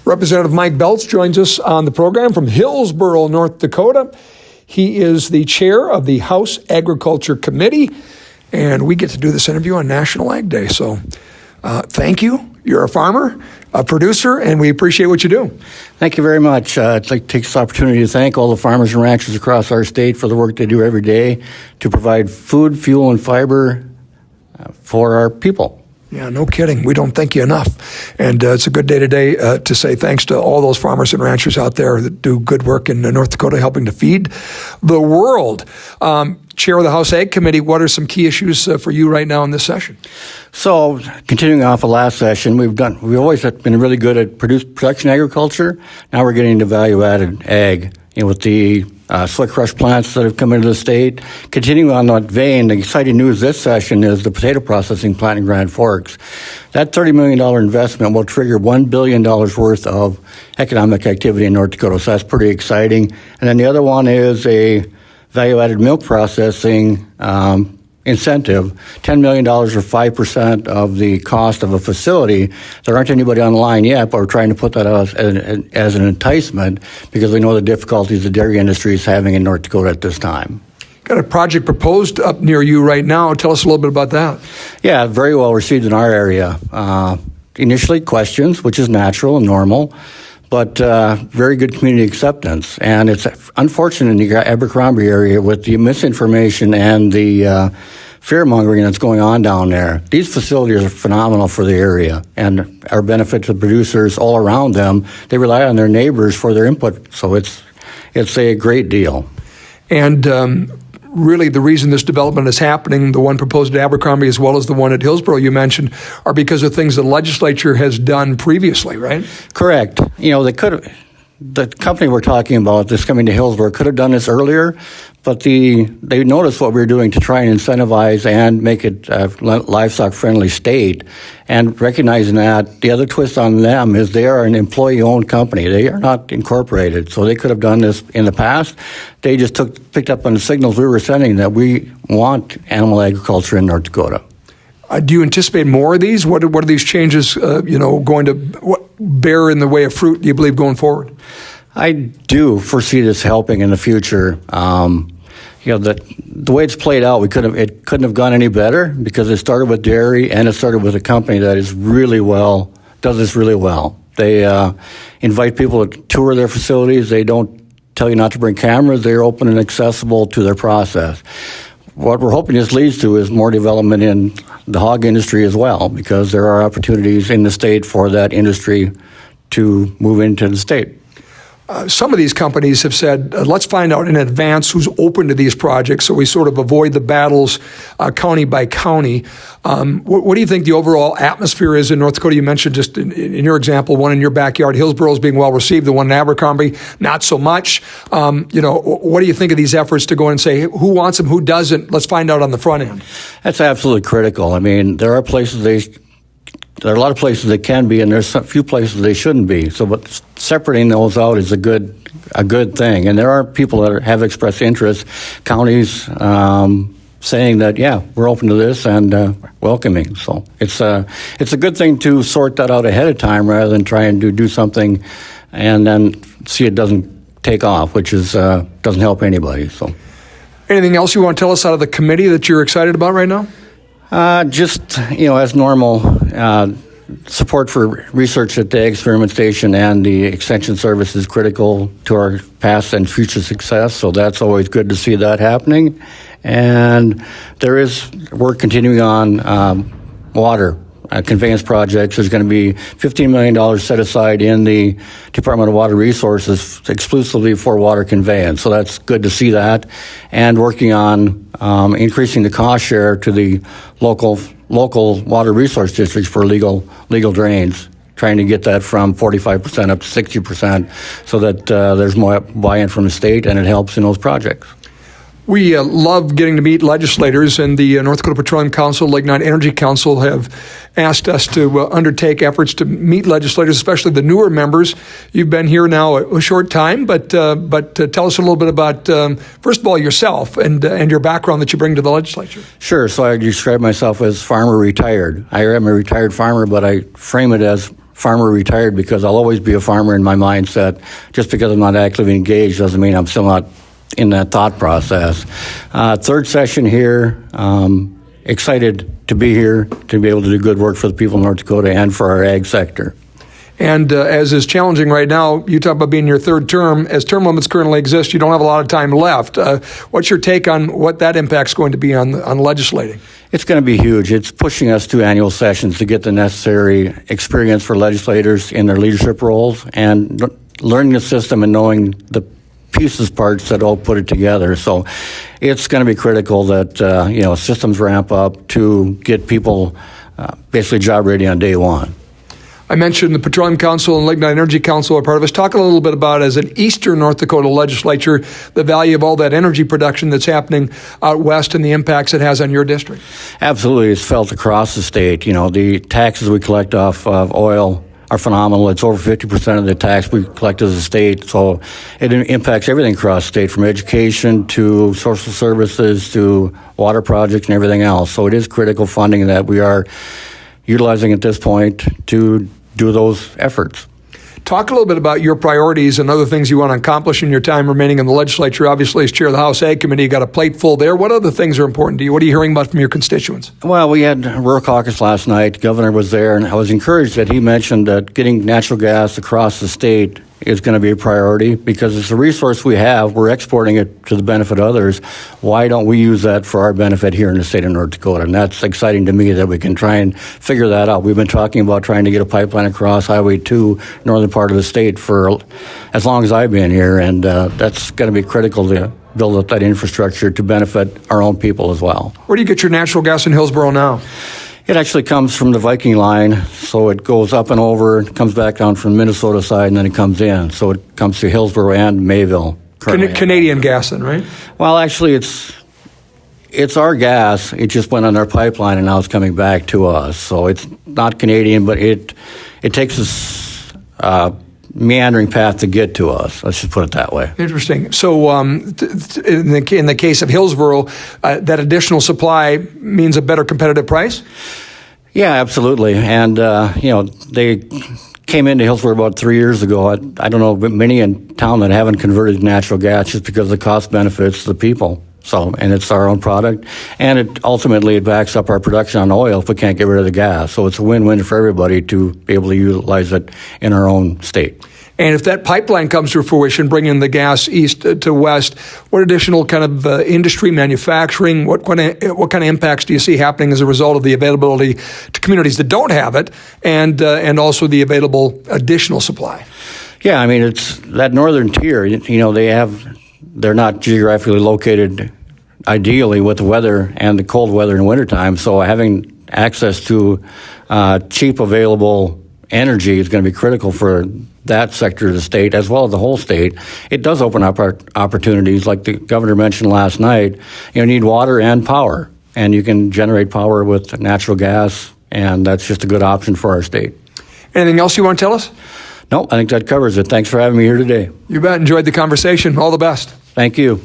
Representative Mike Beltz joins us on the program from Hillsboro, North Dakota. He is the chair of the House Agriculture Committee, and we get to do this interview on National Ag Day. So thank you. You're a farmer, a producer, and we appreciate what you do. Thank you very much. I'd like to take this opportunity to thank all the farmers and ranchers across our state for the work they do every day to provide food, fuel, and fiber for our people. Yeah, no kidding. We don't thank you enough. And it's a good day today to say thanks to all those farmers and ranchers out there that do good work in North Dakota helping to feed the world. Chair of the House Ag Committee, what are some key issues for you right now in this session? So, continuing off of last session, we've always been really good at production agriculture. Now we're getting into value-added ag, with the slick crush plants that have come into the state. Continuing on that vein, the exciting news this session is the potato processing plant in Grand Forks. That $30 million investment will trigger $1 billion worth of economic activity in North Dakota, so that's pretty exciting. And then the other one is a value-added milk processing incentive, $10 million or 5% of the cost of a facility. There aren't anybody online yet, but we're trying to put that out as an enticement because we know the difficulties the dairy industry is having in North Dakota at this time. Got a project proposed up near you right now. Tell us a little bit about that. Yeah, very well received in our area. Initially questions, which is natural and normal, but very good community acceptance. And it's unfortunate in the Abercrombie area with the misinformation and the fear-mongering that's going on down there. These facilities are phenomenal for the area and are benefit to producers all around them. They rely on their neighbors for their input, so it's a great deal. And really the reason this development is happening, the one proposed at Abercrombie as well as the one at Hillsboro you mentioned, are because of things the legislature has done previously, right? Correct. They could have. The company we're talking about that's coming to Hillsboro could have done this earlier, but they noticed what we were doing to try and incentivize and make it a livestock-friendly state. And recognizing that, the other twist on them is they are an employee-owned company. They are not incorporated, so they could have done this in the past. They just picked up on the signals we were sending that we want animal agriculture in North Dakota. Do you anticipate more of these? What are these changes, going to bear in the way of fruit, do you believe, going forward? I do foresee this helping in the future. The way it's played out, it couldn't have gone any better because it started with dairy and it started with a company that does this really well. They invite people to tour their facilities. They don't tell you not to bring cameras. They're open and accessible to their process. What we're hoping this leads to is more development in the hog industry as well, because there are opportunities in the state for that industry to move into the state. Some of these companies have said, let's find out in advance who's open to these projects so we sort of avoid the battles county by county. What do you think the overall atmosphere is in North Dakota? You mentioned just in your example, one in your backyard, Hillsboro is being well received, the one in Abercrombie, not so much. What do you think of these efforts to go and say who wants them, who doesn't? Let's find out on the front end. That's absolutely critical. I mean, there are a lot of places they can be, and there's a few places they shouldn't be. So, but separating those out is a good thing. And there are people that have expressed interest, counties saying that, yeah, we're open to this and welcoming. So it's a good thing to sort that out ahead of time rather than try and do something and then see it doesn't take off, which is doesn't help anybody. So, anything else you want to tell us out of the committee that you're excited about right now? As normal, support for research at the Experiment Station and the Extension Service is critical to our past and future success, so that's always good to see that happening. And there is work continuing on water conveyance projects. There's going to be $15 million set aside in the Department of Water Resources exclusively for water conveyance. So that's good to see that. And working on increasing the cost share to the local water resource districts for legal drains, trying to get that from 45% up to 60% so that there's more buy-in from the state and it helps in those projects. We love getting to meet legislators, and the North Dakota Petroleum Council, Lake Night Energy Council have asked us to undertake efforts to meet legislators, especially the newer members. You've been here now a short time, but tell us a little bit about, first of all, yourself and your background that you bring to the legislature. Sure. So I describe myself as farmer retired. I am a retired farmer, but I frame it as farmer retired because I'll always be a farmer in my mindset. Just because I'm not actively engaged doesn't mean I'm still not in that thought process. Third session here. Excited to be here, to be able to do good work for the people of North Dakota and for our ag sector. And as is challenging right now, you talk about being your third term. As term limits currently exist, you don't have a lot of time left. What's your take on what that impact's going to be on legislating? It's going to be huge. It's pushing us to annual sessions to get the necessary experience for legislators in their leadership roles and learning the system and knowing the pieces, parts that all put it together. So it's going to be critical that, systems ramp up to get people basically job ready on day one. I mentioned the Petroleum Council and Lignite Energy Council are part of us. Talk a little bit about, as an Eastern North Dakota legislature, the value of all that energy production that's happening out west and the impacts it has on your district. Absolutely. It's felt across the state. The taxes we collect off of oil are phenomenal. It's over 50% of the tax we collect as a state. So it impacts everything across the state, from education to social services to water projects and everything else. So it is critical funding that we are utilizing at this point to do those efforts. Talk a little bit about your priorities and other things you want to accomplish in your time remaining in the legislature. Obviously, as chair of the House Ag Committee, you got a plate full there. What other things are important to you? What are you hearing about from your constituents? Well, we had rural caucus last night. The governor was there, and I was encouraged that he mentioned that getting natural gas across the state is going to be a priority because it's a resource we have. We're exporting it to the benefit of others. Why don't we use that for our benefit here in the state of North Dakota? And that's exciting to me that we can try and figure that out. We've been talking about trying to get a pipeline across Highway 2, northern part of the state, for as long as I've been here, and that's going to be critical to build up that infrastructure to benefit our own people as well. Where do you get your natural gas in Hillsboro now? It actually comes from the Viking line, so it goes up and over, it comes back down from the Minnesota side, and then it comes in. So it comes to Hillsboro and Mayville. Canadian gas then, right? Well, actually, it's our gas. It just went on our pipeline, and now it's coming back to us. So it's not Canadian, but it takes us meandering path to get to us. Let's just put it that way. Interesting. So in the case of Hillsboro, that additional supply means a better competitive price? Yeah, absolutely. And, they came into Hillsboro about 3 years ago. I don't know many in town that haven't converted to natural gas just because of the cost benefits to the people. So, and it's our own product, and it ultimately backs up our production on oil if we can't get rid of the gas. So it's a win-win for everybody to be able to utilize it in our own state. And if that pipeline comes to fruition, bringing the gas east to west, what additional kind of industry, manufacturing, what kind of impacts do you see happening as a result of the availability to communities that don't have it, and also the available additional supply? Yeah, I mean, it's that northern tier. They're not geographically located ideally with the weather and the cold weather in wintertime. So having access to cheap, available energy is going to be critical for that sector of the state as well as the whole state. It does open up our opportunities, like the governor mentioned last night. You need water and power, and you can generate power with natural gas, and that's just a good option for our state. Anything else you want to tell us? No, I think that covers it. Thanks for having me here today. You bet. Enjoyed the conversation. All the best. Thank you.